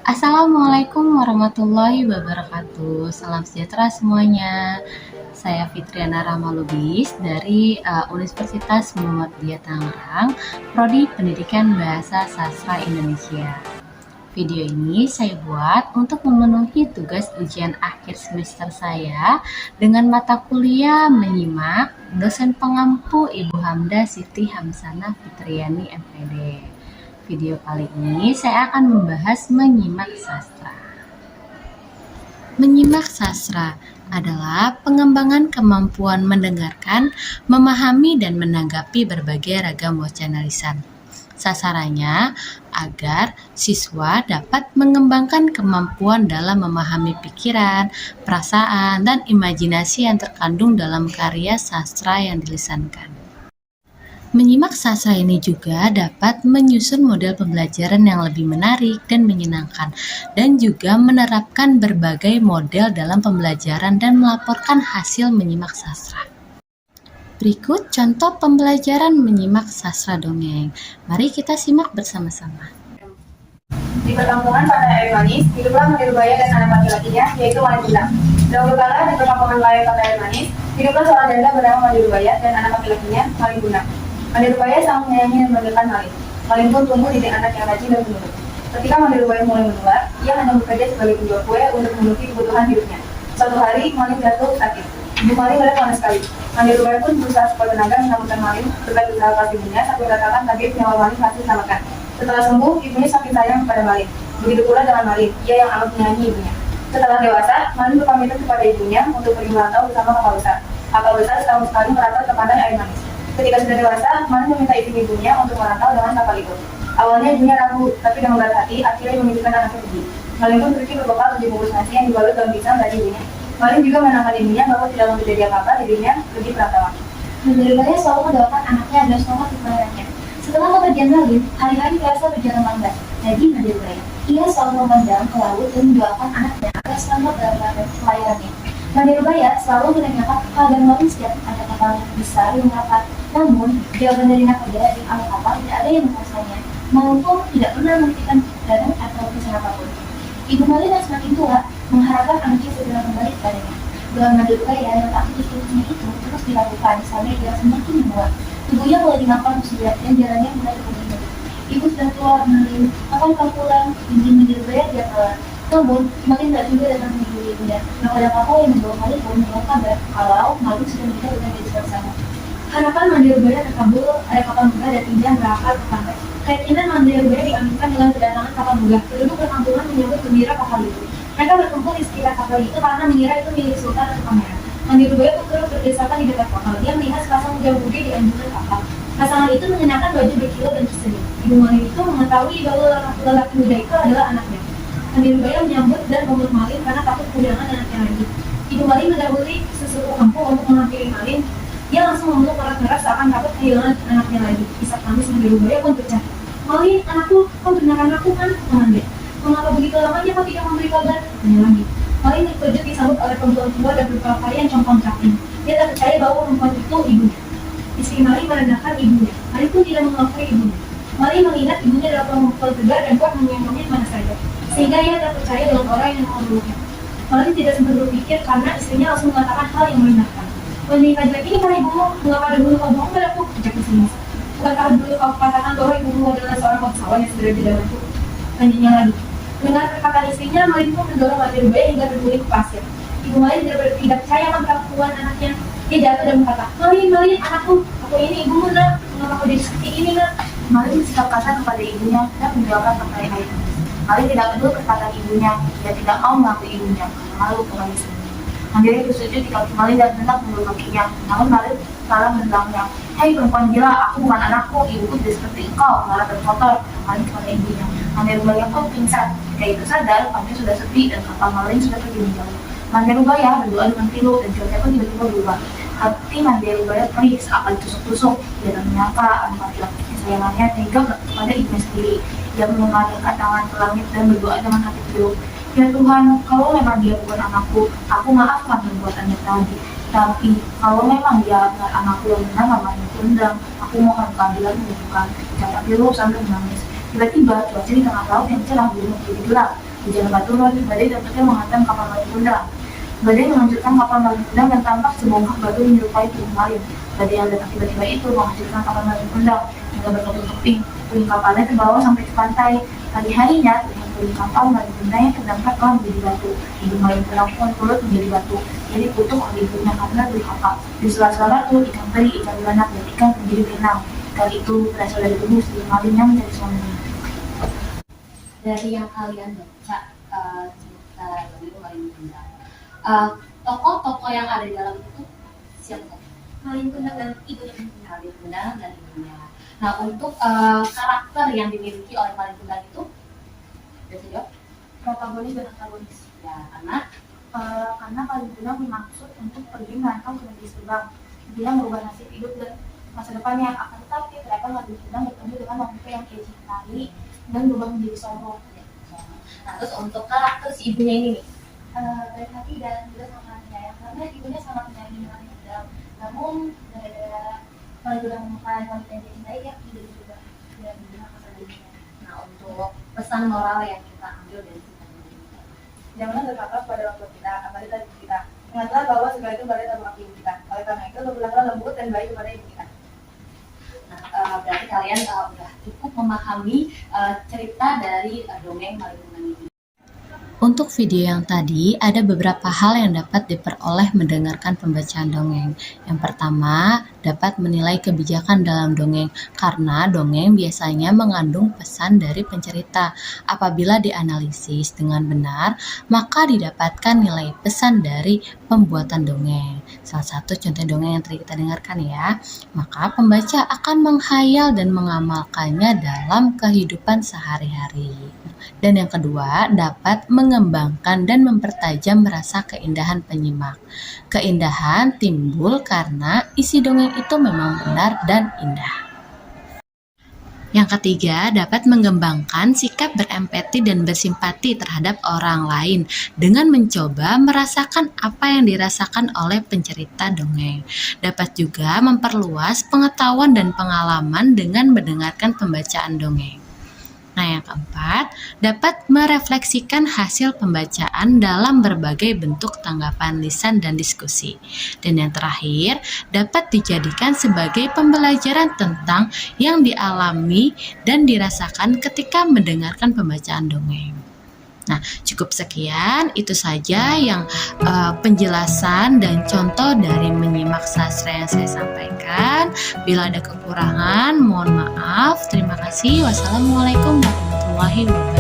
Assalamualaikum warahmatullahi wabarakatuh. Salam sejahtera semuanya. Saya Fitriana Ramalubis dari Universitas Muhammadiyah Tangerang, Prodi Pendidikan Bahasa Sastra Indonesia. Video ini saya buat untuk memenuhi tugas ujian akhir semester saya dengan mata kuliah menyimak dosen pengampu Ibu Hamda Siti Hamsana Fitriani MPD. Video kali ini saya akan membahas menyimak sastra. Menyimak sastra adalah pengembangan kemampuan mendengarkan, memahami, dan menanggapi berbagai ragam wacana lisan. Sasarannya agar siswa dapat mengembangkan kemampuan dalam memahami pikiran, perasaan, dan imajinasi yang terkandung dalam karya sastra yang dilisankan. Menyimak sastra ini juga dapat menyusun model pembelajaran yang lebih menarik dan menyenangkan, dan juga menerapkan berbagai model dalam pembelajaran dan melaporkan hasil menyimak sastra. Berikut contoh pembelajaran menyimak sastra dongeng. Mari kita simak bersama-sama. Di perkampungan pada air manis, hiduplah Mandirubaya dan anak laki-lakinya, yaitu Mandirubaya. Dahulu kala di perkampungan lain pada air manis, hiduplah seorang janda bernama Mandirubaya dan anak laki-lakinya, Malin. Mandirubaya sangat menyayangi dan membanggakan Malin. Malin pun tumbuh jadi anak yang rajin dan penurut. Ketika Mandirubaya mulai menua, ia hanya bekerja sebagai penjual kue untuk memenuhi kebutuhan hidupnya. Suatu hari, Malin jatuh sakit. Ibu Malin melihat panas sekali. Mandirubaya pun berusaha sekuat tenaga menyelamatkan Malin berkat usaha keras ibunya sampai merasakan tabib nyawa Malin masih diselamatkan. Setelah sembuh, ibunya semakin sayang kepada Malin. Begitu pula dengan Malin, ia yang amat menyayangi ibunya. Setelah dewasa, Malin berpamitan kepada ibunya untuk pergi merantau bersama kapal besar. Kapal besar setahun sekali merantau ke pantai air manis. Ketika sudah dewasa, Malin meminta izin ibunya untuk merantau dengan kapal itu. Awalnya ibunya ragu, tapi dengan berat hati, akhirnya mengizinkan anaknya pergi. Malin pun pergi berbekal 7 bungkus nasi yang dibalut daun pisang dari ibunya. Malin juga menenangkan ibunya bahwa tidak akan terjadi apa-apa dirinya pergi perantauan. Mandirubaya selalu mendoakan anaknya agar selamat di pelayarannya. Setelah kepergian Malin, hari-hari terasa berjalan lambat. Bagi Mandirubaya, ia selalu memandang ke laut dan mendoakan anaknya agar selamat dalam pelayarannya. Mandirubaya selalu menanyakan keadaan Malin setiap ada kapal besar yang merapat. Namun, jawaban dari nakoda di awal kapal tidak ada yang menguasainya. Malin pun tidak pernah memberikan dan atau pesan apapun. Ibu Malin yang semakin tua mengharapkan anaknya segera kembali kepadanya. Doa Mandirubaya yang tak putus-putusnya itu terus dilakukan sampai dia semakin menua. Tubuhnya mulai dimakan usia dan jalannya mulai terpenuhi. Ibu sudah tua Malin, kapan kau pulang? Izin Mandirubaya dia kalah. Namun, Malin tak juga datang menghubungi ibunya. Nakoda kapal yang membawa Malin pun membawa kabar kalau Malin sudah menikah dengan gadis bersama. Harapan Mandirubaya terkabul, ada kapal megah dan indah berakar ke pantai. Keyakinan Mandirubaya diaminkan dengan kedatangan kapal megah. Penduduk perkampungan menyambut gembira kapal itu. Mereka berkumpul di sekitar kapal itu karena mengira itu milik sultan atau pangeran. Mandirubaya pun turut berdesakan di dekat kapal. Dia melihat sepasang muda-mudi di anjungan kapal. Pasangan itu mengenakan baju berkilau dan berseri. Ibu Malin itu mengetahui bahwa lelaki muda itu adalah anaknya. Mandirubaya menyambut dan memeluk Malin karena takut kehilangan anaknya lagi. Ibu Malin mendahului sesepuh kampung untuk menghampiri Malin. Dia langsung memeluk erat-erat seakan takut kehilangan anaknya lagi. Isak tangis Mandirubaya pun pecah. Malin, anakku, kau benar anakku kan? Mengambil. Mengapa begitu lamanya kau tidak memberi kabar? Tanya lagi. Malin terkejut disambut oleh perempuan tua dan berpakaian compang-camping. Dia tak percaya bahwa perempuan itu ibunya. Istri Malin merendahkan ibunya. Malin pun tidak mengakui ibunya. Malin mengingat ibunya adalah perempuan tegar dan kuat mengendongnya mana saja, sehingga ia tak percaya dengan orang yang memeluknya. Malin tidak sempat berpikir karena istrinya langsung mengatakan hal yang merendahkan. Menikah jelek ini karena ibumu, mengapa dahulu kau bohong padaku? Ucap istrinya. Bukankah dulu kau katakan bahwa ibumu adalah seorang bangsawan yang sudah di dalamku? Lanjutnya lagi. Dengan perkataan istrinya, Malin pun mendorong Mandirubaya hingga terguling ke pasir. Ibu Malin tidak percaya akan perlakuan anaknya. Dia jatuh dan berkata, Malin, anakku, aku ini ibumu nak, mengapa kau jadi seperti ini nak? Malin bersikap kasar kepada ibunya dan menjawabkan pertanyaan itu. Malin tidak peduli perkataan ibunya, dia tidak mau mengakui ibunya, malu kembali sendiri. Mandiri bersujud di kaki Malin dan hendak meluk kakinya, namun Malin malah menendangnya. Hei perempuan gila, aku bukan anakku, ibuku tidak seperti engkau, malah berkotor. Malin kepada ibunya. Mandirubaya pun pingsan. Ketika itu sadar, pantai sudah sepi dan kapal Malin sudah pergi menjauh. Mandirubaya berdoa dengan pilu dan cuaca pun tiba-tiba berubah. Hati Mandirubaya perih seakan ditusuk-tusuk. Dia tak menyangka anak laki-laki kesayangannya tega kepada ibunya sendiri. Dia mengangkat tangan ke langit dan berdoa dengan hati pilu. Ya Tuhan, kalau memang dia bukan anakku, aku maafkan perbuatannya tadi. Tapi kalau memang dia bukan anakku yang benar, namanya tundang, aku mohon keadilan menunjukkan. Kata pilu sambil menangis. Tiba-tiba cuaca di tengah laut yang cerah berubah menjadi gelap. Hujan batu lalu badai dapatnya menghantam kapal Malin Kundang. Badai menghancurkan kapal Malin Kundang dan tampak sebongkah batu menyerupai tubuh Malin. Badai yang datang tiba-tiba itu menghancurkan kapal Malin Kundang hingga berkeping-keping. Puing kapalnya terbawa sampai ke pantai. Hari-harinya puing kapal Malin Kundang yang terdampak telah menjadi batu. Hidup Malin Kundang pun turut menjadi batu. Jadi kutuk oleh ibunya karena durhaka. Di sela-sela batu, ikan teri, ikan beranak, dan ikan menjadi berenang. Ikan itu berasal dari tubuh si Malin yang menjadi suaminya. Dari yang kalian baca cerita dongeng Malin Kundang, tokoh-tokoh yang ada di dalam itu siapa? Malin Kundang dan ibunya. Malin Kundang dan ibunya. Nah, untuk karakter yang dimiliki oleh Malin Kundang itu, bisa jawab? Protagonis dan antagonis. Ya, Karena Malin Kundang bermaksud untuk pergi merantau ke negeri Subang. Dia merubah nasib hidup dan masa depannya. Akan tetapi ternyata Malin Kundang bertemu dengan wanita yang ia cintai dan berubah menjadi sombong. Nah, terus untuk karakter si ibunya ini nih, Baik hati dan juga sangat penyayang karena ibunya sangat menyayangi Malin Kundang. Namun gara-gara Malin Kundang melukai wanita yang dia cintai, dia tidak juga tidak berhak atas dirinya. nah untuk pesan moral yang kita ambil dari cerita ini, Janganlah berkata pada orang tua kita, apalagi dari ibu kita. Ingatlah bahwa segala itu berada dalam hati ibu kita. Oleh karena itu, berlakulah lembut dan baik kepada ibu kita. nah berarti kalian udah cukup memahami cerita dari dongeng Malin Kundang ini. Untuk video yang tadi, ada beberapa hal yang dapat diperoleh mendengarkan pembacaan dongeng. Yang pertama, dapat menilai kebijakan dalam dongeng, karena dongeng biasanya mengandung pesan dari pencerita. Apabila dianalisis dengan benar, maka didapatkan nilai pesan dari pembuatan dongeng. Salah satu contoh dongeng yang tadi kita dengarkan ya, maka pembaca akan menghayal dan mengamalkannya dalam kehidupan sehari-hari. Dan yang kedua, dapat mengembangkan dan mempertajam rasa keindahan penyimak. Keindahan timbul karena isi dongeng itu memang benar dan indah. Yang ketiga, dapat mengembangkan sikap berempati dan bersimpati terhadap orang lain dengan mencoba merasakan apa yang dirasakan oleh pencerita dongeng. Dapat juga memperluas pengetahuan dan pengalaman dengan mendengarkan pembacaan dongeng. Nah, yang keempat, dapat merefleksikan hasil pembacaan dalam berbagai bentuk tanggapan lisan dan diskusi. Dan yang terakhir, dapat dijadikan sebagai pembelajaran tentang yang dialami dan dirasakan ketika mendengarkan pembacaan dongeng. Nah, cukup sekian, itu saja yang penjelasan dan contoh dari menyimak sastra yang saya sampaikan. Bila ada kekurangan, mohon maaf. Terima kasih. Wassalamualaikum warahmatullahi wabarakatuh.